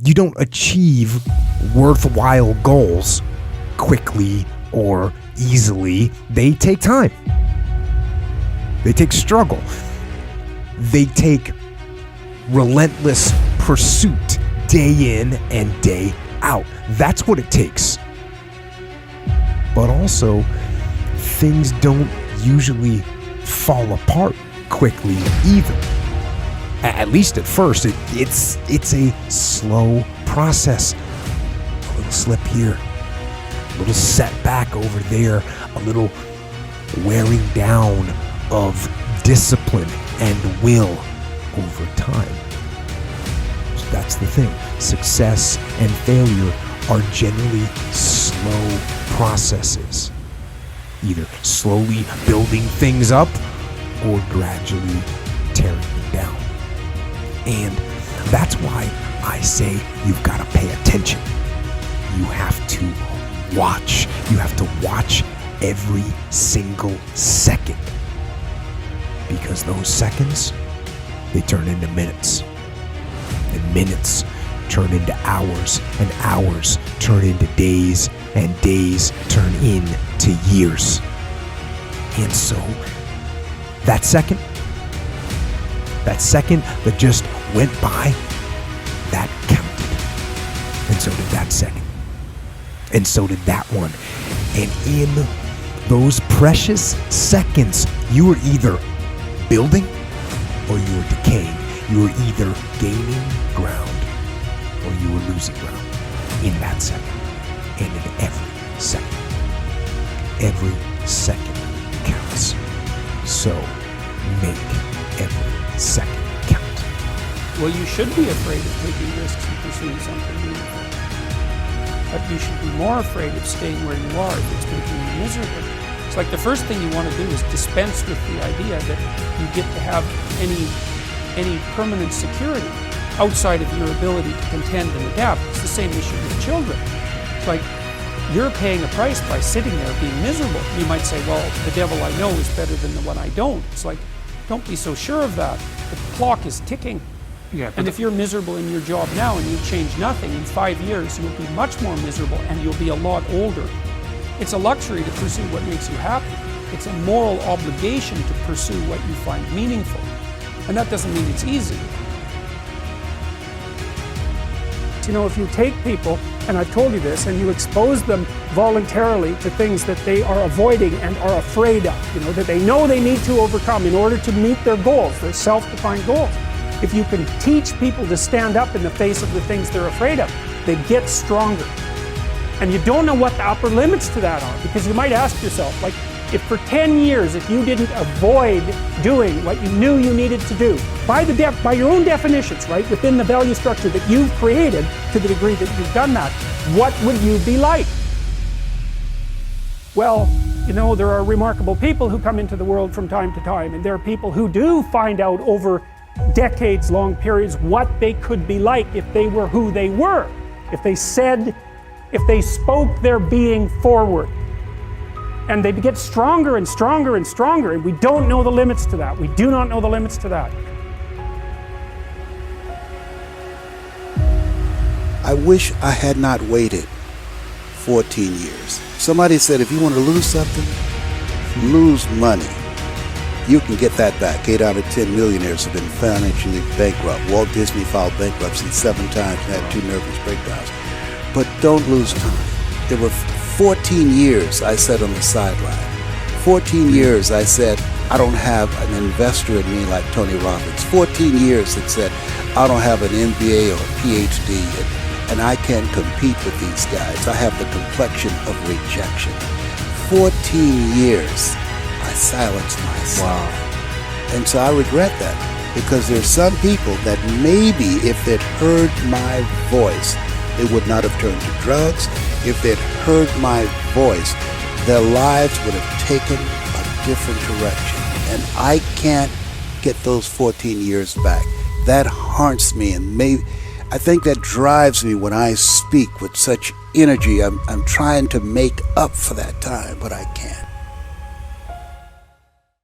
You don't achieve worthwhile goals quickly or easily. They take time. They take struggle. They take relentless pursuit day in and day out. That's what it takes. But also, things don't usually fall apart quickly either. At least at first, it's a slow process. A little slip here, a little setback over there, a little wearing down of discipline and will over time. So that's the thing. Success and failure are generally slow processes. Either slowly building things up or gradually tearing them down. And that's why I say you've got to pay attention. You have to watch. You have to watch every single second. Because those seconds, they turn into minutes. And minutes turn into hours. And hours turn into days. And days turn into years. And so, that second that just went by, that counted. And so did that second. And so did that one. And in those precious seconds, you were either building or you were decaying. You were either gaining ground or you were losing ground in that second. And in every second. Every second counts. So make every second count. Well, you should be afraid of taking risks and pursuing something meaningful. But you should be more afraid of staying where you are if it's making you miserable. It's like the first thing you want to do is dispense with the idea that you get to have any permanent security outside of your ability to contend and adapt. It's the same issue with children. It's like you're paying a price by sitting there being miserable. You might say, well, the devil I know is better than the one I don't. It's like, don't be so sure of that. The clock is ticking. Yeah, and if you're miserable in your job now and you change nothing, in 5 years you'll be much more miserable and you'll be a lot older. It's a luxury to pursue what makes you happy. It's a moral obligation to pursue what you find meaningful. And that doesn't mean it's easy. You know, if you take people, and I've told you this, and you expose them voluntarily to things that they are avoiding and are afraid of, you know, that they know they need to overcome in order to meet their goals, their self-defined goals. If you can teach people to stand up in the face of the things they're afraid of, they get stronger. And you don't know what the upper limits to that are, because you might ask yourself, like, if for 10 years, if you didn't avoid doing what you knew you needed to do, by your own definitions, right, within the value structure that you've created, to the degree that you've done that, what would you be like? Well, you know, there are remarkable people who come into the world from time to time, and there are people who do find out over decades-long periods what they could be like if they were who they were, if they spoke their being forward. And they get stronger and stronger and stronger, and we don't know the limits to that. We do not know the limits to that. I wish I had not waited 14 years. Somebody said if you want to lose something, lose money. You can get that back. 8 out of 10 millionaires have been financially bankrupt. Walt Disney filed bankruptcy 7 times and had 2 nervous breakdowns. But don't lose time. There were 14 years I sat on the sideline. 14 years I said, I don't have an investor in me like Tony Robbins. 14 years that said, I don't have an MBA or a PhD, and I can't compete with these guys. I have the complexion of rejection. 14 years I silenced myself. Wow. And so I regret that, because there's some people that maybe if they'd heard my voice, they would not have turned to drugs. If they'd heard my voice, their lives would have taken a different direction. And I can't get those 14 years back. That haunts me, and I think that drives me when I speak with such energy. I'm trying to make up for that time, but I can't.